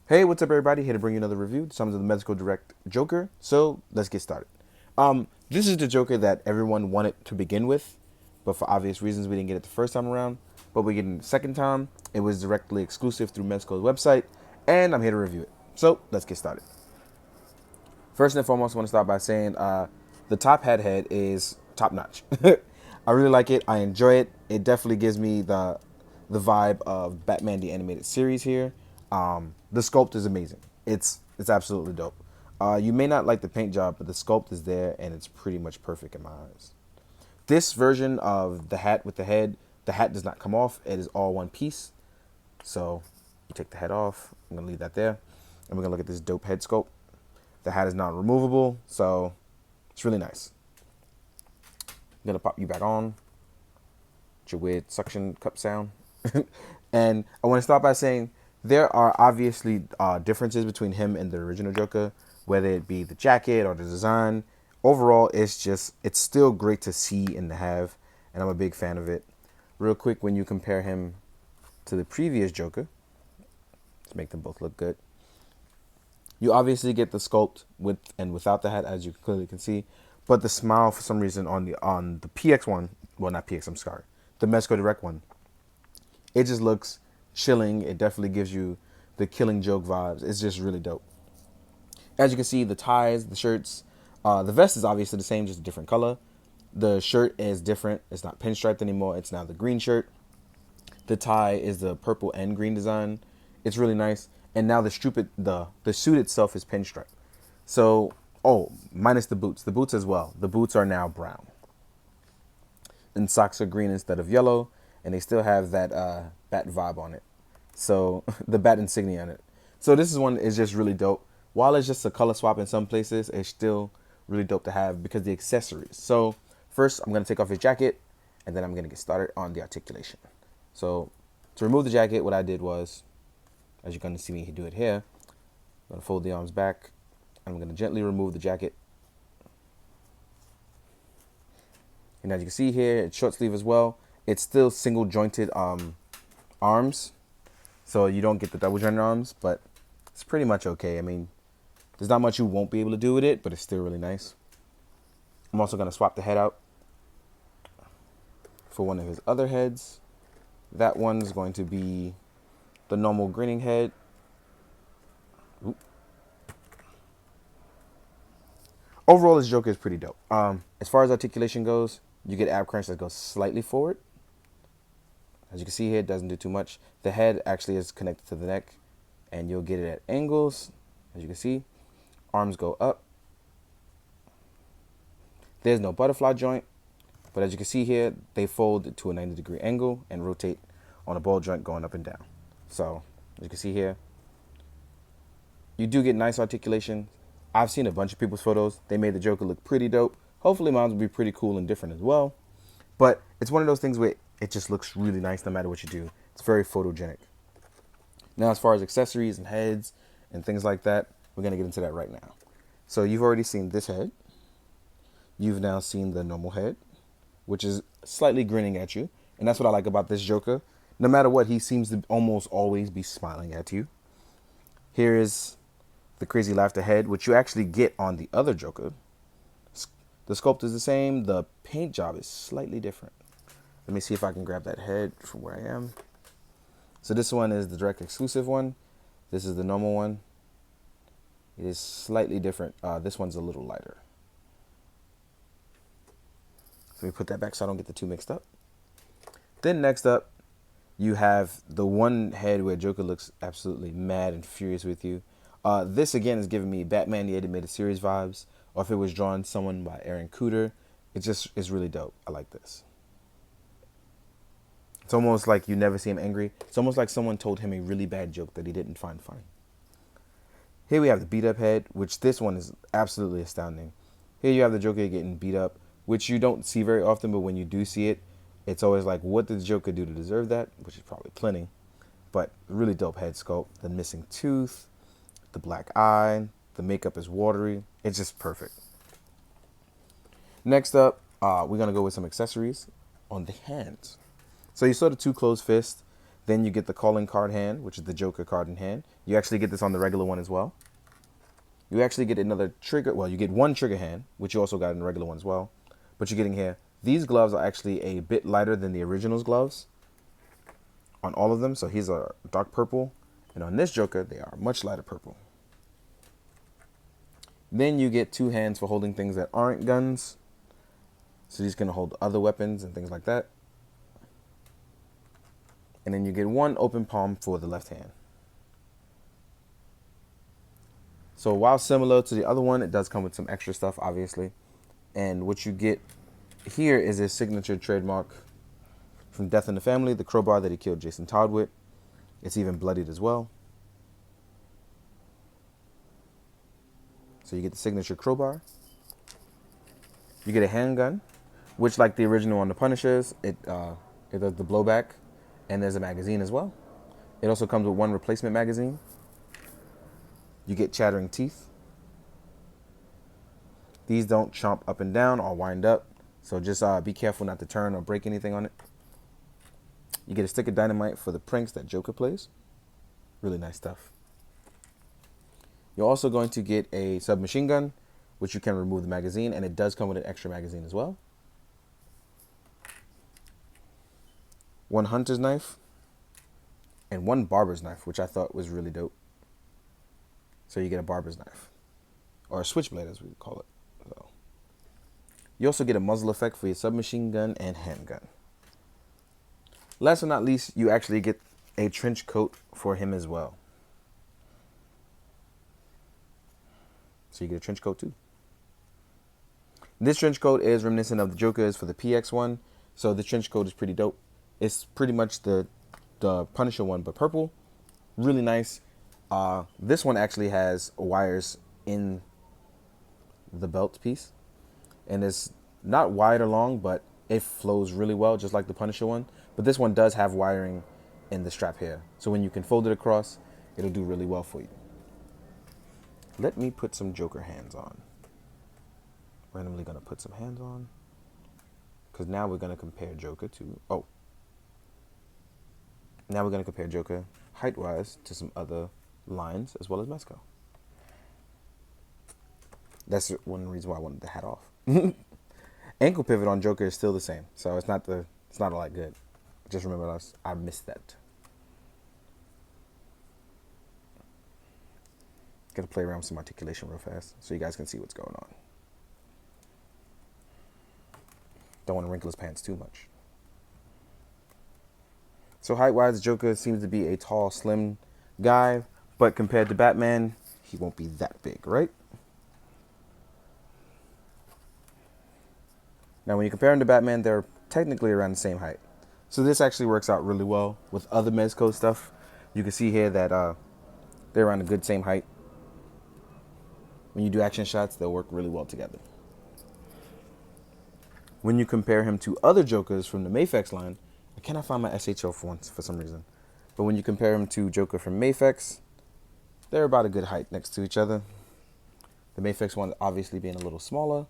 Hey, what's up, everybody? Here to bring you another review. Some of the Mezco Direct Joker. So let's get started. This is the Joker that everyone wanted to begin with, but for obvious reasons, we didn't get it the first time around. But we get it the second time. It was directly exclusive through Mezco's website, and I'm here to review it. So let's get started. First and foremost, I want to start by saying the top hat head is top notch. I really like it. I enjoy it. It definitely gives me the vibe of Batman the Animated Series here. The sculpt is amazing. It's absolutely dope. You may not like the paint job, but the sculpt is there, and it's pretty much perfect in my eyes. This version of the hat with the hat does not come off. It is all one piece. So you take the head off. I'm gonna leave that there, and we're gonna look at this dope head sculpt. The hat is not removable, so it's really nice. I'm gonna pop you back on. It's your weird suction cup sound. And I want to start by saying there are obviously differences between him and the original Joker, whether it be the jacket or the design. Overall, it's still great to see and to have, and I'm a big fan of it. Real quick, when you compare him to the previous Joker, let's make them both look good. You obviously get the sculpt with and without the hat, as you clearly can see, but the smile for some reason on the PX one, well, not PX, I'm sorry, the Mezco Direct one, it just looks chilling. It definitely gives you the Killing Joke vibes. It's just really dope. As you can see, the ties, the shirts, the vest is obviously the same, just a different color. The shirt is different. It's not pinstriped anymore. It's now the green shirt. The tie is the purple and green design. It's really nice. And now the suit itself is pinstripe. So, oh, minus the boots. The boots as well. The boots are now brown. And socks are green instead of yellow. And they still have that bat vibe on it. So, the bat insignia on it. So this is one is just really dope. While it's just a color swap in some places, it's still really dope to have because the accessories. So first, I'm going to take off his jacket, and then I'm going to get started on the articulation. So to remove the jacket, what I did was, as you're going to see me do it here, I'm going to fold the arms back. I'm going to gently remove the jacket. And as you can see here, it's short sleeve as well. It's still single jointed arms, so you don't get the double jointed arms, but it's pretty much okay. I mean, there's not much you won't be able to do with it, but it's still really nice. I'm also going to swap the head out for one of his other heads. That one's going to be the normal grinning head. Oop. Overall, this Joker is pretty dope. As far as articulation goes, you get ab crunch that goes slightly forward. As you can see here, it doesn't do too much. The head actually is connected to the neck, and you'll get it at angles. As you can see, arms go up. There's no butterfly joint, but as you can see here, they fold to a 90-degree angle and rotate on a ball joint going up and down. So, as you can see here, you do get nice articulation. I've seen a bunch of people's photos. They made the Joker look pretty dope. Hopefully mine will be pretty cool and different as well. But it's one of those things where it just looks really nice no matter what you do. It's very photogenic. Now, as far as accessories and heads and things like that, we're going to get into that right now. So you've already seen this head. You've now seen the normal head, which is slightly grinning at you. And that's what I like about this Joker. No matter what, he seems to almost always be smiling at you. Here is the crazy laughter head, which you actually get on the other Joker. The sculpt is the same. The paint job is slightly different. Let me see if I can grab that head from where I am. So this one is the direct exclusive one. This is the normal one. It is slightly different. This one's a little lighter. So we put that back so I don't get the two mixed up. Then next up, you have the one head where Joker looks absolutely mad and furious with you. This again is giving me Batman the Animated Series vibes, or if it was drawn someone by Aaron Cooter. It's really dope. I like this. It's almost like you never see him angry. It's almost like someone told him a really bad joke that he didn't find funny. Here we have the beat up head, which this one is absolutely astounding. Here you have the Joker getting beat up, which you don't see very often, but when you do see it, it's always like, what did the Joker do to deserve that? Which is probably plenty. But really dope head sculpt. The missing tooth, the black eye, the makeup is watery. It's just perfect. Next up, we're going to go with some accessories on the hands. So you saw the two closed fists. Then you get the calling card hand, which is the Joker card in hand. You actually get this on the regular one as well. You actually get another trigger. Well, you get one trigger hand, which you also got in the regular one as well. But you're getting here. These gloves are actually a bit lighter than the original's gloves on all of them. So he's a dark purple. And on this Joker, they are much lighter purple. Then you get two hands for holding things that aren't guns. So these can hold other weapons and things like that. And then you get one open palm for the left hand. So while similar to the other one, it does come with some extra stuff, obviously. And what you get here is his signature trademark from Death in the Family, the crowbar that he killed Jason Todd with. It's even bloodied as well. So you get the signature crowbar. You get a handgun, which, like the original on the Punishers, it does the blowback, and there's a magazine as well. It also comes with one replacement magazine. You get chattering teeth. These don't chomp up and down or wind up, so just be careful not to turn or break anything on it. You get a stick of dynamite for the pranks that Joker plays. Really nice stuff. You're also going to get a submachine gun, which you can remove the magazine, and it does come with an extra magazine as well. One hunter's knife, and one barber's knife, which I thought was really dope. So you get a barber's knife, or a switchblade as we would call it. So you also get a muzzle effect for your submachine gun and handgun. Last but not least, you actually get a trench coat for him as well. So you get a trench coat too. This trench coat is reminiscent of the Joker's for the PX one. So the trench coat is pretty dope. It's pretty much the Punisher one, but purple. Really nice. This one actually has wires in the belt piece. And it's not wide or long, but it flows really well, just like the Punisher one. But this one does have wiring in the strap here. So when you can fold it across, it'll do really well for you. Let me put some Joker hands on. Randomly going to put some hands on. Because now we're going to compare Joker to... Now we're going to compare Joker height-wise to some other lines as well as Mezco. That's one reason why I wanted the hat off. Ankle pivot on Joker is still the same. So it's not all that good. Just remember I missed that. Gotta play around with some articulation real fast so you guys can see what's going on. Don't want to wrinkle his pants too much. So height-wise, Joker seems to be a tall, slim guy, but compared to Batman, he won't be that big, right? Now, when you compare him to Batman, they're technically around the same height. So this actually works out really well with other Mezco stuff. You can see here that they're around a good same height. When you do action shots, they'll work really well together. When you compare him to other Jokers from the Mafex line, I cannot find my SHO for some reason. But when you compare him to Joker from Mafex, they're about a good height next to each other. The Mafex one obviously being a little smaller,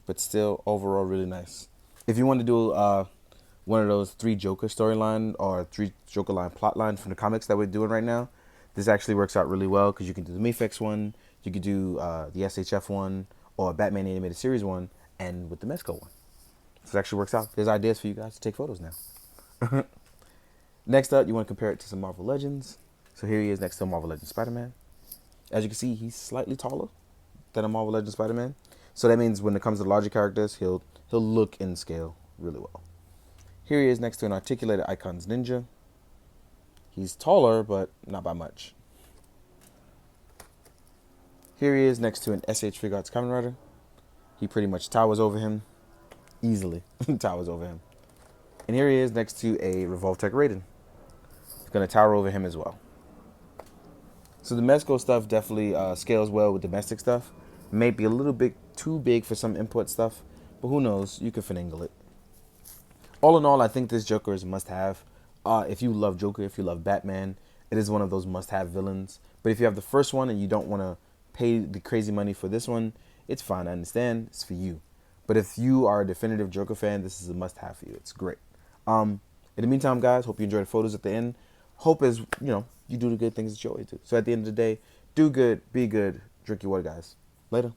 but still overall really nice. If you want to do one of those 3 Joker storyline or 3 Joker line plot line from the comics that we're doing right now, this actually works out really well because you can do the Mafex one, you could do the SHF one, or Batman Animated Series one, and with the Mezco one. So it actually works out. There's ideas for you guys to take photos now. Next up, you want to compare it to some Marvel Legends. So here he is next to Marvel Legends Spider-Man. As you can see, he's slightly taller than a Marvel Legends Spider-Man. So that means when it comes to larger characters, he'll look in scale really well. Here he is next to an articulated Icons Ninja. He's taller, but not by much. Here he is next to an SH Figure Arts Kamen Rider. He pretty much towers over him. Easily towers over him. And here he is next to a Revoltech Raiden. He's going to tower over him as well. So the Mezco stuff definitely scales well with domestic stuff. Maybe a little bit too big for some import stuff, but who knows? You can finagle it. All in all, I think this Joker is a must-have. If you love Joker, if you love Batman, it is one of those must-have villains. But if you have the first one and you don't want to pay the crazy money for this one, it's fine. I understand. It's for you. But if you are a definitive Joker fan, this is a must-have for you. It's great. In the meantime, guys, hope you enjoy the photos at the end. Hope is, you do the good things that you always do. So at the end of the day, do good, be good, drink your water, guys. Later.